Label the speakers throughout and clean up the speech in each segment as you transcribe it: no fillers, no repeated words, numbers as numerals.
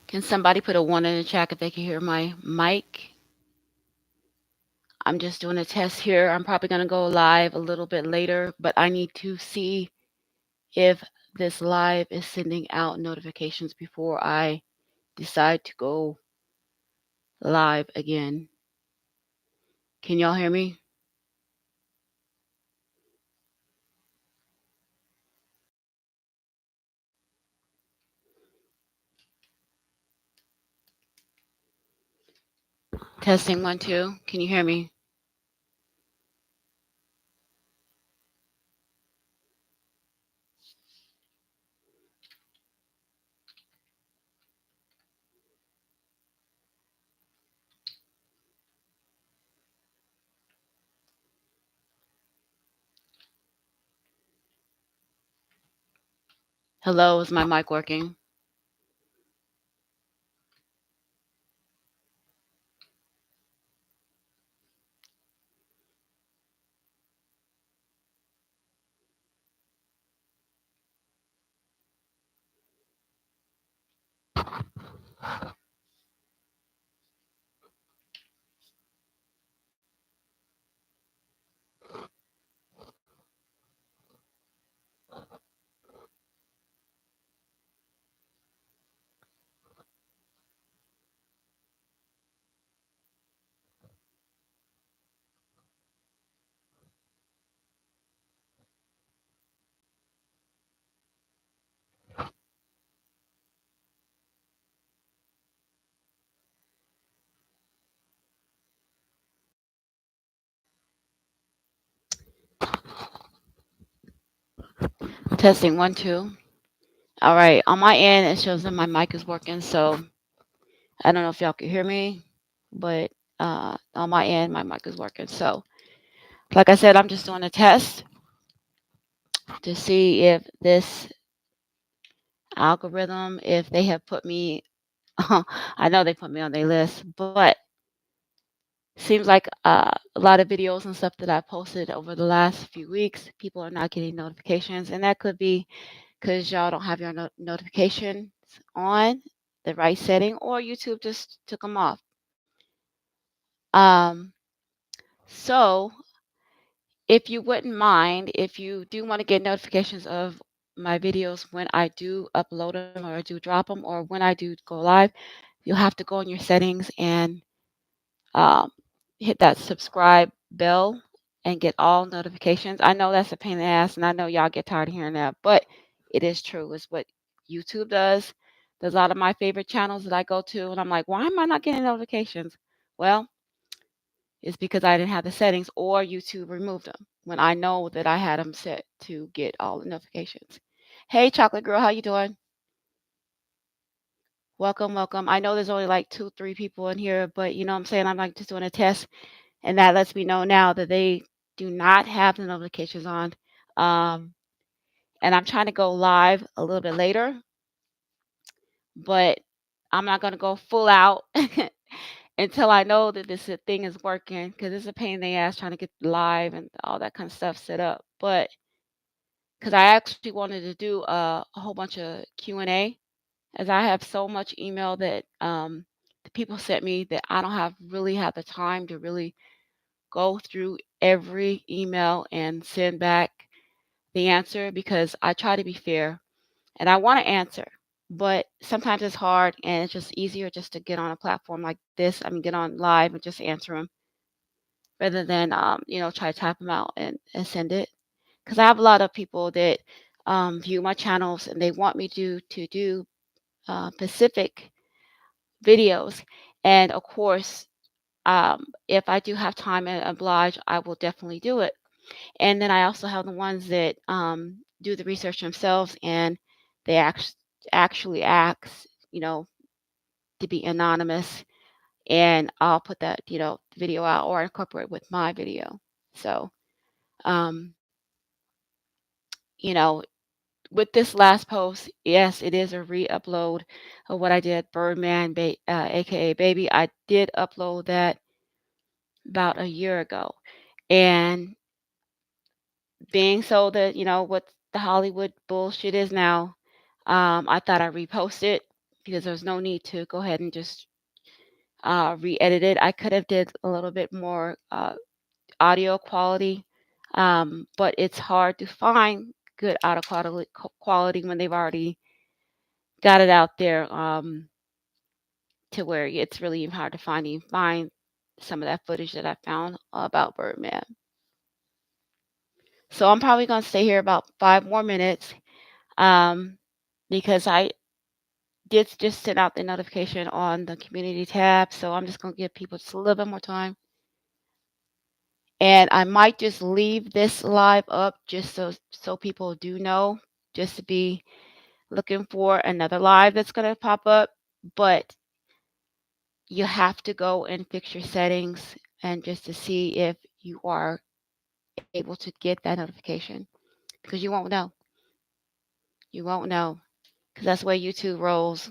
Speaker 1: Can somebody put a one in the chat if they can hear my mic? I'm just doing a test here. I'm probably going to go live a little bit later, but I need to see if this live is sending out notifications before I decide to go live again. Can y'all hear me? Testing 1 2. Can you hear me? Hello, is my mic working? Testing 1 2. All right, on my end, it shows that my mic is working, so I don't know if y'all can hear me, but on my end, my mic is working. So, like I said, I'm just doing a test to see if this algorithm, if they have put me, I know they put me on their list, but seems like a lot of videos and stuff that I posted over the last few weeks, people are not getting notifications, and that could be because y'all don't have your notifications on the right setting, or YouTube just took them off. Um, so if you wouldn't mind, if you do want to get notifications of my videos when I do upload them or I do drop them or when I do go live, you'll have to go in your settings and um, hit that subscribe bell and get all notifications. I know that's a pain in the ass, and I know y'all get tired of hearing that, but it is true. It's what YouTube does. There's a lot of my favorite channels that I go to, and I'm like, why am I not getting notifications? Well, it's because I didn't have the settings or YouTube removed them when I know that I had them set to get all the notifications. Hey, Chocolate Girl, how you doing? Welcome, welcome. I know there's only like 2, 3 people in here, but you know what I'm saying? I'm like just doing a test, and that lets me know now that they do not have the notifications on. Um, and I'm trying to go live a little bit later, but I'm not going to go full out until I know that this thing is working because it's a pain in the ass trying to get live and all that kind of stuff set up. But because I actually wanted to do a whole bunch of Q&A, as I have so much email that the people sent me that I don't have really have the time to really go through every email and send back the answer because I try to be fair and I want to answer. But sometimes it's hard and it's just easier just to get on a platform like this. I mean, get on live and just answer them rather than, try to type them out and send it. Because I have a lot of people that view my channels and they want me to do specific videos. And of course, if I do have time and oblige, I will definitely do it. And then I also have the ones that do the research themselves and they actually ask, you know, to be anonymous. And I'll put that, video out or incorporate with my video. So, um, you know, with this last post, yes, it is a re-upload of what I did, Birdman, aka Baby. I did upload that about a year ago, and being so that what the Hollywood bullshit is now, I thought I reposted because there was no need to go ahead and just re-edit it. I could have did a little bit more audio quality, but it's hard to find good audio quality when they've already got it out there, to where it's really even hard to find some of that footage that I found about Birdman. So I'm probably gonna stay here about 5 more minutes, um, because I did just send out the notification on the community tab. So I'm just gonna give people just a little bit more time. And I might just leave this live up just so people do know, just to be looking for another live that's gonna pop up. But you have to go and fix your settings and just to see if you are able to get that notification, because you won't know. You won't know because that's the way YouTube rolls.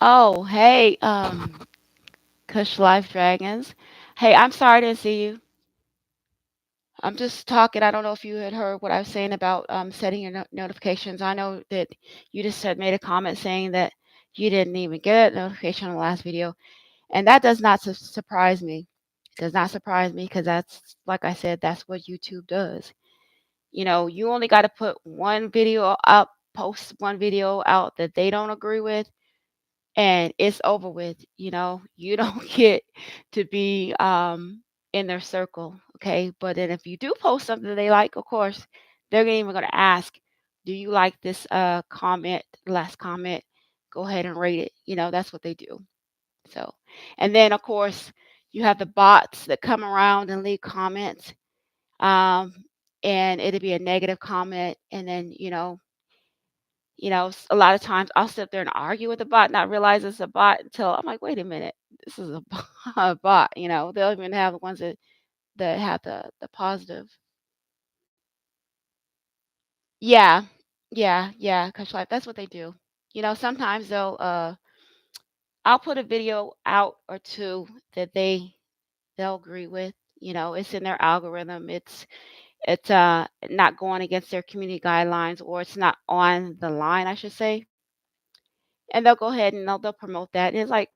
Speaker 1: Oh, hey, Kush Life Dragons. Hey, I'm sorry to see you. I'm just talking. I don't know if you had heard what I was saying about setting your notifications. I know that you just had made a comment saying that you didn't even get a notification on the last video, and that does not surprise me. It does not surprise me because that's, like I said, that's what YouTube does. You only got to put one video out, post one video out that they don't agree with, and it's over with. You don't get to be in their circle, okay? But then if you do post something they like, of course, they're even going to ask, do you like this comment, last comment? Go ahead and rate it. That's what they do. So, and then of course, you have the bots that come around and leave comments, um, and it'll be a negative comment, and then a lot of times I'll sit there and argue with the bot, not realize it's a bot until I'm like, wait a minute, this is a a bot. They'll even have the ones that have the positive. Yeah, yeah, Kush Life. That's what they do. Sometimes I'll put a video out or two that they'll agree with. It's in their algorithm. It's not going against their community guidelines, or it's not on the line, I should say. And they'll go ahead and they'll promote that. And it's like,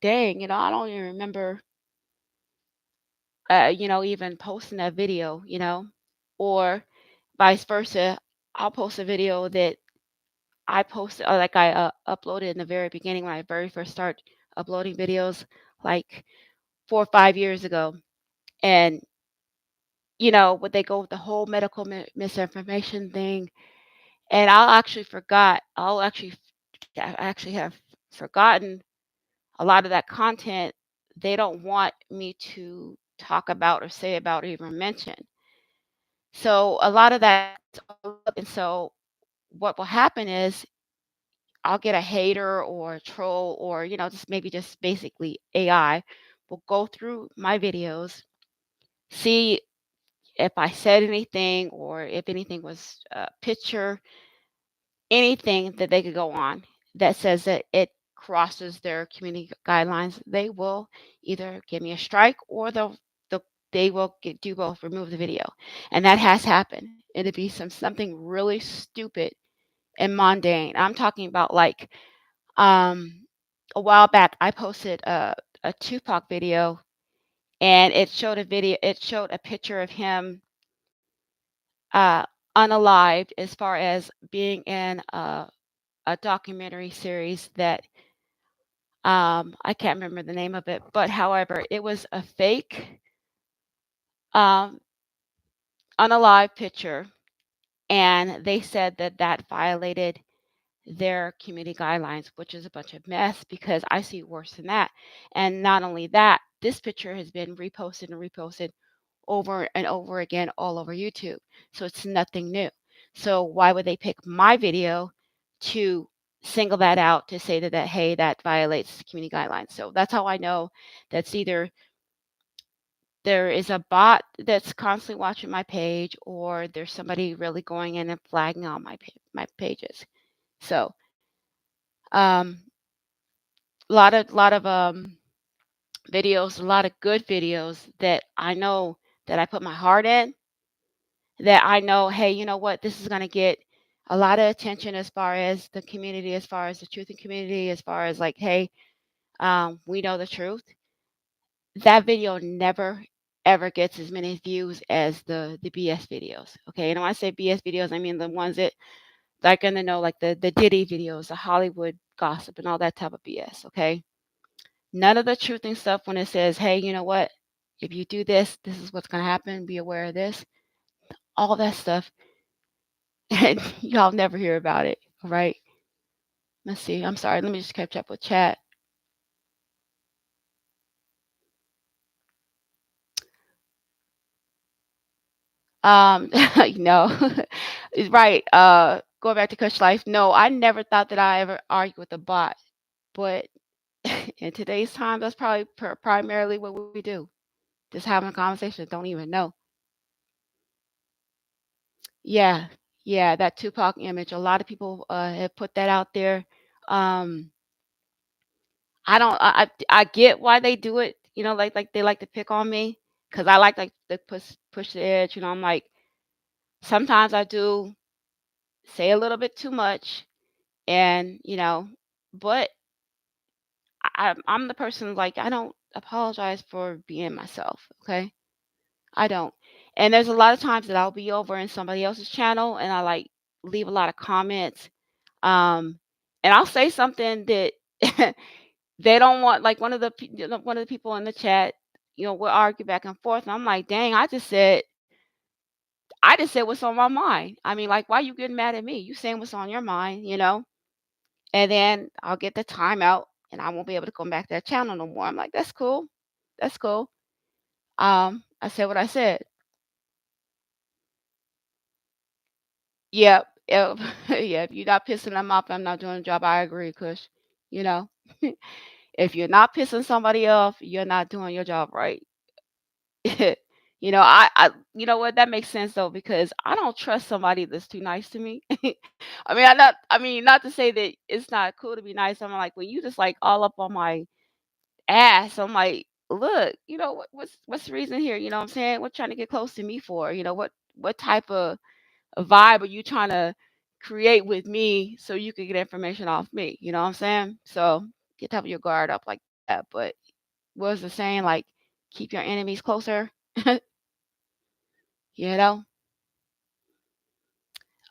Speaker 1: dang, I don't even remember, even posting that video, or vice versa. I'll post a video that I posted, or like I uploaded in the very beginning when I very first started uploading videos, like 4 or 5 years ago. And, would they go with the whole medical misinformation thing? And I actually have forgotten a lot of that content. They don't want me to talk about or say about or even mention. So a lot of that, and so what will happen is I'll get a hater or a troll, or just maybe just basically AI will go through my videos, see if I said anything or if anything was a picture, anything that they could go on that says that it crosses their community guidelines. They will either give me a strike, or they will do both, remove the video. And that has happened. It'd be something really stupid and mundane. I'm talking about, like, um a while back I posted a Tupac video, and it showed a picture of him uh unalived, as far as being in a documentary series that I can't remember the name of it, but however, it was a fake um unalive picture, and they said that that violated their community guidelines, which is a bunch of mess because I see worse than that. And not only that, this picture has been reposted and reposted over and over again all over YouTube. So it's nothing new. So why would they pick my video to single that out to say that hey, that violates community guidelines? So that's how I know that's either there is a bot that's constantly watching my page, or there's somebody really going in and flagging all my pages. So um a lot of videos, a lot of good videos that I know that I put my heart in, that I know, hey, you know what, this is gonna get a lot of attention as far as the community, as far as the truth and community, as far as like, hey, we know the truth. That video never ever gets as many views as the BS videos. Okay. And when I say BS videos, I mean the ones that like in the know, like the Diddy videos, the Hollywood gossip and all that type of BS. Okay. None of the truthing stuff when it says, hey, you know what? If you do this, this is what's gonna happen. Be aware of this. All that stuff. And y'all never hear about it. All right. Let's see. I'm sorry. Let me just catch up with chat. No, it's right. Going back to Kush Life. No, I never thought that I ever argued with a bot, but in today's time, that's probably primarily what we do. Just having a conversation. Don't even know. Yeah, yeah, that Tupac image. A lot of people have put that out there. Um, I don't. I get why they do it. You know, like they like to pick on me because I like to push the edge. You know, I'm like sometimes I do say a little bit too much, and but I'm the person like I don't apologize for being myself. Okay, I don't. And there's a lot of times that I'll be over in somebody else's channel and I like leave a lot of comments. Um, and I'll say something that they don't want. Like one of the people in the chat, we'll argue back and forth, and I'm like, dang, I just said what's on my mind. I mean, like, why you getting mad at me? You saying what's on your mind. And then I'll get the timeout and I won't be able to come back to that channel no more. I'm like, that's cool. That's cool. I said what I said. Yep. Yep. Yeah. If you're not pissing them off, I'm not doing the job. I agree, Kush. You know, if you're not pissing somebody off, you're not doing your job right. You know what? That makes sense though, because I don't trust somebody that's too nice to me. I mean, not to say that it's not cool to be nice. I'm like, when you just like all up on my ass, I'm like, look, what's the reason here? You know what I'm saying? What trying to get close to me for? What type of a vibe are you trying to create with me so you can get information off me? You know what I'm saying? So get top of your guard up like that. But what's the saying? Like, keep your enemies closer. you know.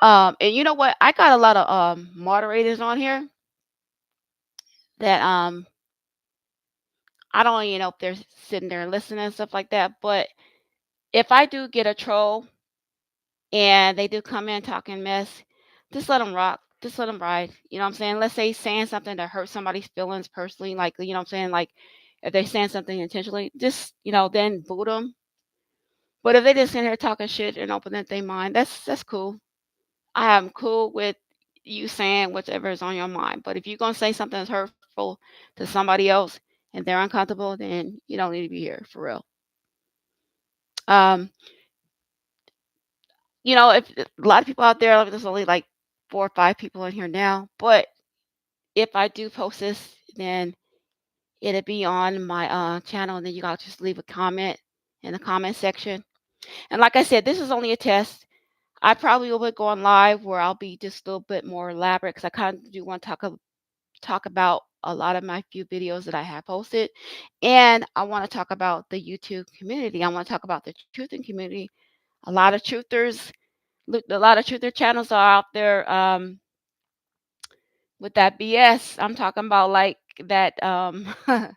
Speaker 1: And you know what? I got a lot of moderators on here that I don't even know if they're sitting there and listening and stuff like that. But if I do get a troll and they do come in talking mess, just let them rock. Just let them ride. You know what I'm saying? Let's say saying something to hurt somebody's feelings personally, like, you know what I'm saying? Like, if they're saying something intentionally, just, then boot them. But if they just in here talking shit and open up their mind, that's cool. I am cool with you saying whatever is on your mind. But if you're gonna say something that's hurtful to somebody else and they're uncomfortable, then you don't need to be here for real. Um, if a lot of people out there, there's only like 4 or 5 people in here now, but if I do post this, then it'll be on my channel, and then you gotta just leave a comment in the comment section. And like I said, this is only a test. I probably will go on live where I'll be just a little bit more elaborate because I kind of do want to talk about a lot of my few videos that I have posted, and I want to talk about the YouTube community. I want to talk about the truthing community. A lot of truthers, look, a lot of truther channels are out there. With that BS, I'm talking about like that that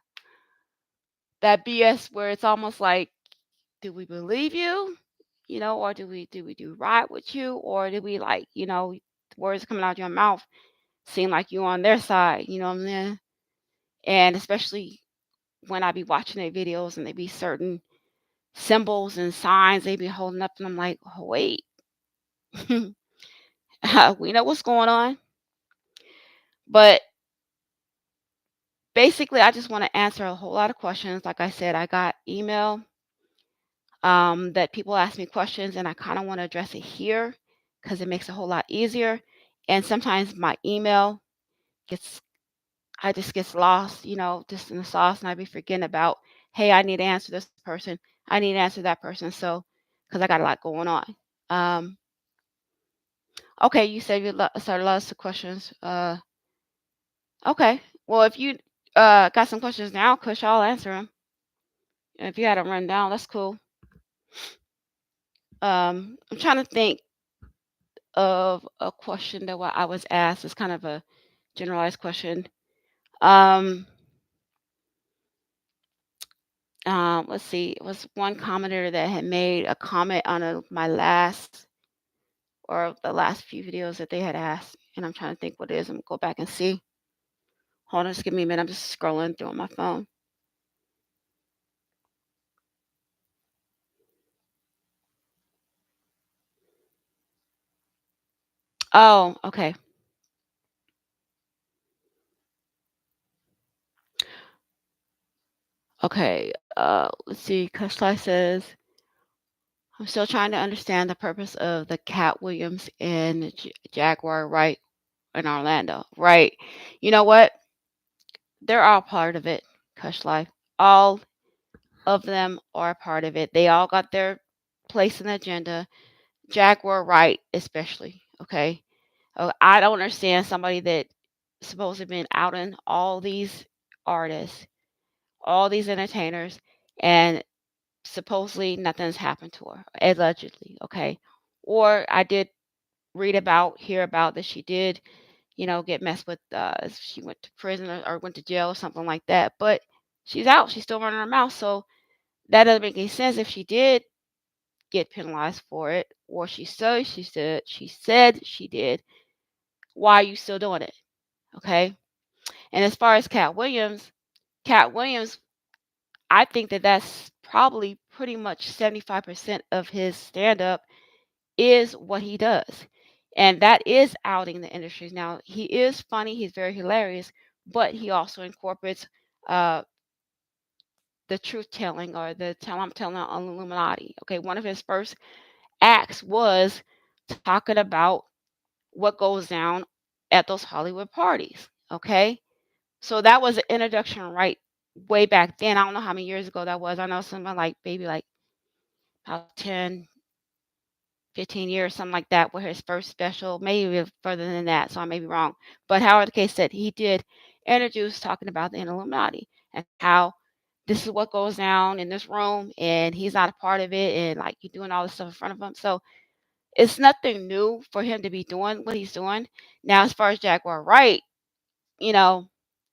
Speaker 1: BS where it's almost like, do we believe you? Or do we do right with you? Or do we like, words coming out your mouth seem like you on their side, you know what I'm saying? And especially when I be watching their videos and they be certain symbols and signs they be holding up and I'm like, oh, wait, we know what's going on. But basically I just want to answer a whole lot of questions. Like I said, I got email that people ask me questions, and I kind of want to address it here because it makes it a whole lot easier. And sometimes my email gets I just gets lost, just in the sauce, and I be forgetting about, hey, I need to answer this person, I need to answer that person, so because I got a lot going on. Um, okay, you said you started lots of questions. Okay, well, if you got some questions now, Kush, I'll answer them. If you had them run down, that's cool. I'm trying to think of a question that I was asked. It's kind of a generalized question. Um, let's see. It was one commenter that had made a comment on my last or the last few videos that they had asked, and I'm trying to think what it is. I'm gonna go back and see. Hold on, just give me a minute. I'm just scrolling through on my phone. Oh, okay. Okay. Let's see. Kushli says, I'm still trying to understand the purpose of the Cat Williams and Jaguar right in Orlando. Right. You know what? They're all part of it, Kushli. All of them are a part of it. They all got their place in the agenda. Jaguar right, especially. Okay. I don't understand somebody that supposed to have been outing all these artists, all these entertainers, and supposedly nothing's happened to her, allegedly. Okay. Or I did hear about that she did, get messed with. She went to prison or went to jail or something like that. But she's out. She's still running her mouth. So that doesn't make any sense if she did get penalized for it, or she said she did. Why are you still doing it? Okay. And as far as Cat Williams, I think that that's probably pretty much 75% of his stand up is what he does. And that is outing the industries. Now, he is funny, he's very hilarious, but he also incorporates uh, the truth telling or the tell I'm telling on Illuminati. Okay, one of his first acts was talking about what goes down at those Hollywood parties. Okay, so that was an introduction right way back then. I don't know how many years ago that was. I know something like maybe like about 10, 15 years, something like that, with his first special, maybe even further than that. So I may be wrong. But however the case that he did introduce talking about the Illuminati and how this is what goes down in this room and he's not a part of it and like you're doing all this stuff in front of him. So it's nothing new for him to be doing what he's doing. Now, as far as Jaguar Wright, you know,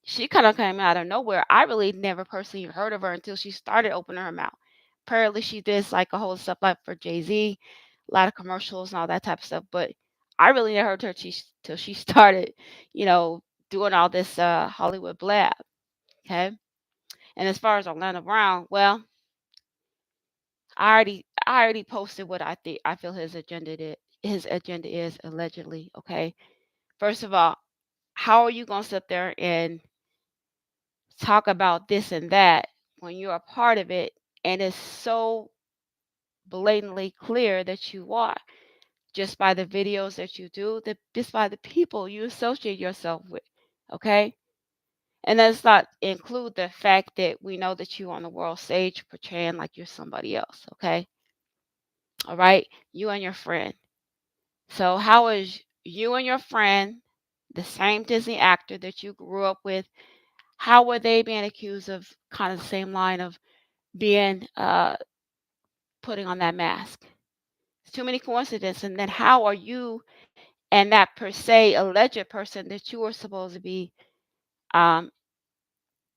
Speaker 1: she kind of came out of nowhere. I really never personally heard of her until she started opening her mouth. Apparently, she did like a whole stuff like for Jay Z, a lot of commercials and all that type of stuff. But I really never heard her till she started, you know, doing all this Hollywood blab. Okay. And as far as Orlando Brown, well, I already posted what I feel his agenda is allegedly. Okay. First of all, how are you gonna sit there and talk about this and that when you're a part of it and it's so blatantly clear that you are just by the videos that you do, just by the people you associate yourself with. Okay. And let's not include the fact that we know that you on the world stage portraying like you're somebody else. Okay. All right. You and your friend. So, how is you and your friend, the same Disney actor that you grew up with, how were they being accused of kind of the same line of being putting on that mask? It's too many coincidences. And then how are you and that per se alleged person that you were supposed to be um,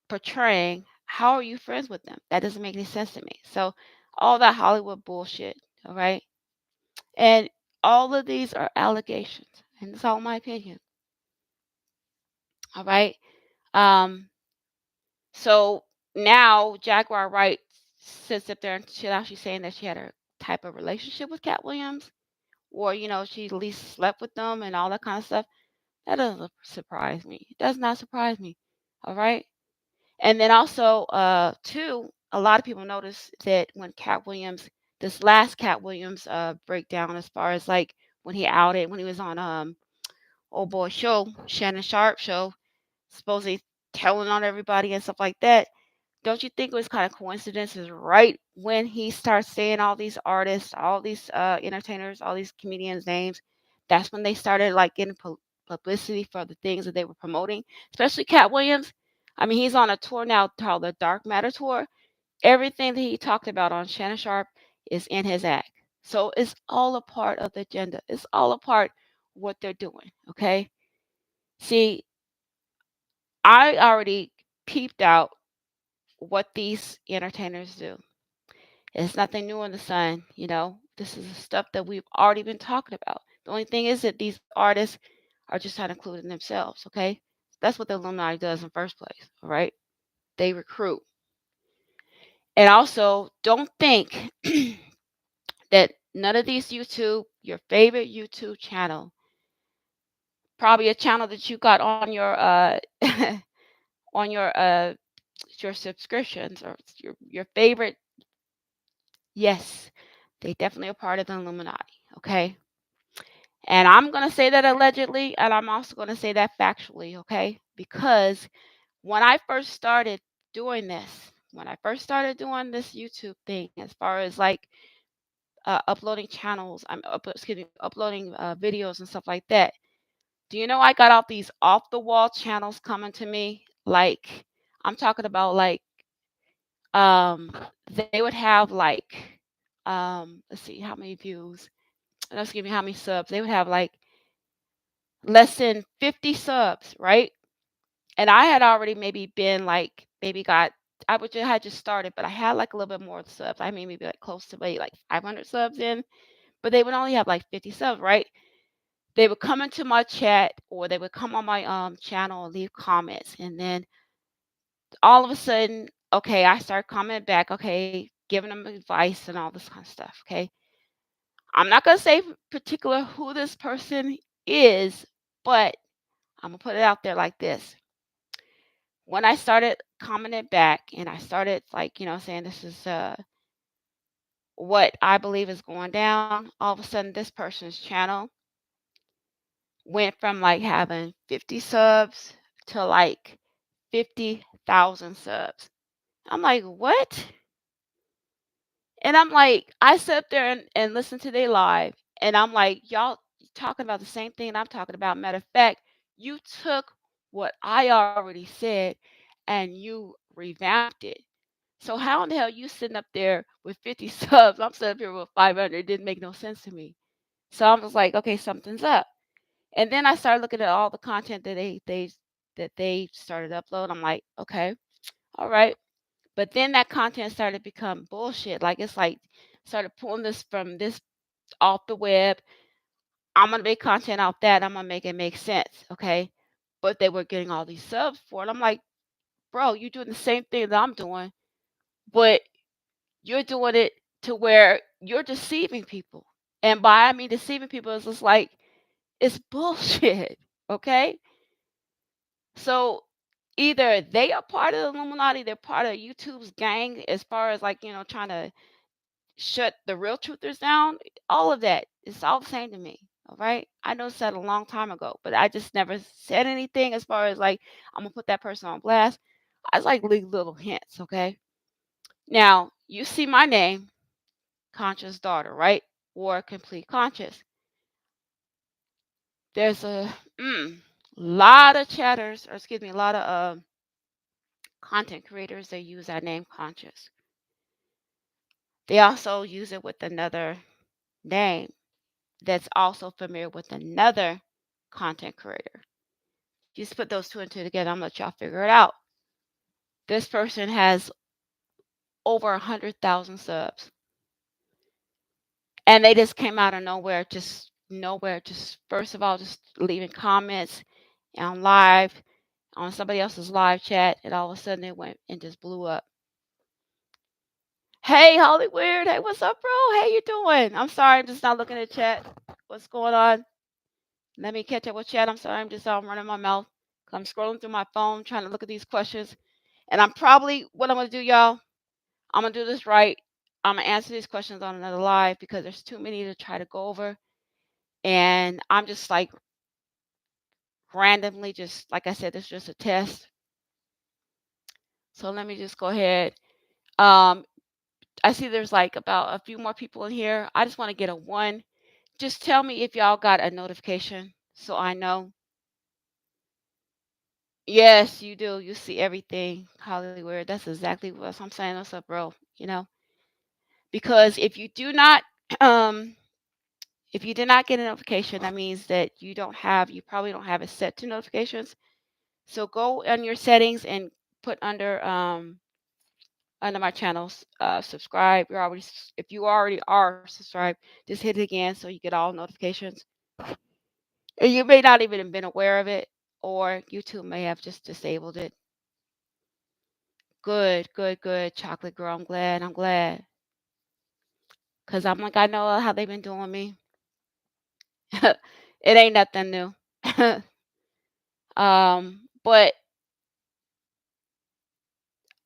Speaker 1: portraying? How are you friends with them? That doesn't make any sense to me. So all that Hollywood bullshit, all right? And all of these are allegations, and it's all my opinion, all right? Um, so now Jaguar Wright sits up there and she's actually saying that she had a type of relationship with Cat Williams, or she at least slept with them and all that kind of stuff. That doesn't surprise me. It does not surprise me. All right. And then also, too, a lot of people notice that when Cat Williams, this last Cat Williams breakdown, as far as like when he outed, when he was on old boy show, Shannon Sharp show, supposedly telling on everybody and stuff like that. Don't you think it was kind of coincidences right when he starts saying all these artists, all these entertainers, all these comedians' names? That's when they started like getting publicity for the things that they were promoting, especially Cat Williams. I mean, he's on a tour now called the Dark Matter Tour. Everything that he talked about on Shannon Sharp is in his act. So it's all a part of the agenda. It's all a part of what they're doing. Okay. See, I already peeped out what these entertainers do. It's nothing new in the sun, you know. This is the stuff that we've already been talking about. The only thing is that these artists are just trying to include in themselves, okay? That's what the Illuminati does in first place, all right? They recruit. And also, don't think that none of these your favorite YouTube channel, probably a channel that you got on on your subscriptions or your favorite, yes, they definitely are part of the Illuminati, okay? And I'm going to say that allegedly, and I'm also going to say that factually, okay? Because when I first started doing this, when I first started doing this YouTube thing, as far as like uploading channels, uploading videos and stuff like that. Do you know I got out these off the wall channels coming to me? Like, I'm talking about like, um, they would have like, let's see, how many views? Let's give me how many subs. They would have like less than 50 subs, right? And I had already maybe been like, maybe got, had just started, but I had like a little bit more subs. I mean, maybe like close to maybe like 500 subs in, but they would only have like 50 subs, right? They would come into my chat or they would come on my channel and leave comments. And then all of a sudden, okay, I start commenting back, okay, giving them advice and all this kind of stuff. Okay. I'm not gonna say particular who this person is, but I'm gonna put it out there like this. When I started commenting back and I started like, saying this is what I believe is going down, all of a sudden this person's channel went from like having 50 subs to like 50,000 subs. I'm like, what? And I'm like, I sit up there and listen to their live, and I'm like, y'all talking about the same thing I'm talking about. Matter of fact, you took what I already said and you revamped it. So how in the hell you sitting up there with 50 subs? I'm sitting up here with 500. It didn't make no sense to me. So I was like, okay, something's up. And then I started looking at all the content that they started to upload. I'm like, okay, all right. But then that content started to become bullshit. Like it's like started pulling this from this off the web. I'm gonna make content off that. I'm gonna make it make sense. Okay. But they were getting all these subs for it. I'm like, bro, you're doing the same thing that I'm doing, but you're doing it to where you're deceiving people. And by I mean deceiving people is just like it's bullshit. Okay. So either they are part of the Illuminati, they're part of YouTube's gang as far as like, trying to shut the real truthers down. All of that, it's all the same to me. All right. I noticed that a long time ago, but I just never said anything as far as like I'm gonna put that person on blast. I just like leave little hints, okay? Now you see my name, Conscious Daughter, right? Or Complete Conscious. There's a lot of chatters, or excuse me, a lot of content creators that use that name Conscious. They also use it with another name that's also familiar with another content creator. Just put those two and two together. I'm gonna let y'all figure it out. This person has over 100,000 subs, and they just came out of nowhere, just nowhere. Just first of all, just leaving comments on live, on somebody else's live chat, and all of a sudden it went and just blew up. Hey, Hollywood. Hey, what's up, bro? How you doing? I'm sorry, I'm just not looking at chat. What's going on? Let me catch up with chat. I'm sorry, I'm just running my mouth. I'm scrolling through my phone trying to look at these questions. And I'm probably, what I'm going to do, y'all, I'm going to do this right. I'm going to answer these questions on another live because there's too many to try to go over. And I'm just like randomly, just like I said, this is just a test. So let me just go ahead. Um, I see there's like about a few more people in here. I just want to get a one. Just tell me if y'all got a notification so I know. Yes, you do. You see everything, Hollywood. That's exactly what I'm saying. What's up, bro? Because if you do not, um, if you did not get a notification, that means that you probably don't have it set to notifications. So go on your settings and put under my channels, subscribe. If you already are subscribed, just hit it again so you get all notifications. And you may not even have been aware of it, or YouTube may have just disabled it. Good, good, good, chocolate girl. I'm glad. I'm glad. Cause I'm like, I know how they've been doing me. It ain't nothing new. But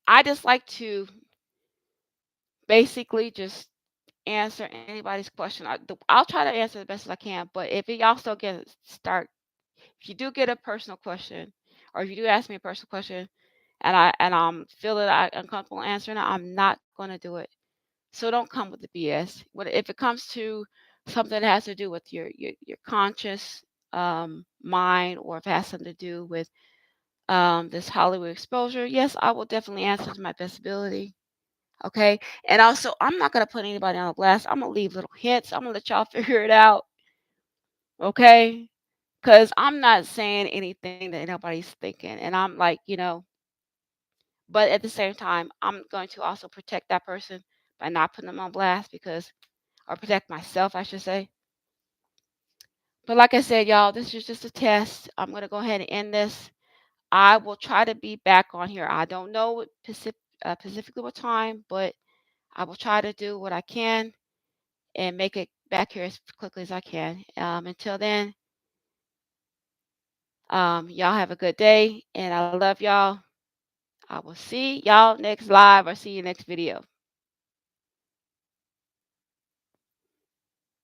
Speaker 1: I just like to basically just answer anybody's question. I'll try to answer the best as I can. But if y'all still if you do get a personal question, or if you do ask me a personal question, and I'm feel that I'm comfortable answering it, I'm not going to do it. So don't come with the BS. If it comes to something that has to do with your conscious mind, or if it has something to do with this Hollywood exposure, yes, I will definitely answer to my best ability. Okay. And also, I'm not going to put anybody on blast. I'm going to leave little hints. I'm going to let y'all figure it out. Okay. Because I'm not saying anything that nobody's thinking. And I'm like, but at the same time, I'm going to also protect that person by not putting them on blast, or protect myself, I should say. But like I said, y'all, this is just a test. I'm going to go ahead and end this. I will try to be back on here. I don't know specifically what time, but I will try to do what I can and make it back here as quickly as I can. Until then, y'all have a good day, and I love y'all. I will see y'all next live or see you next video.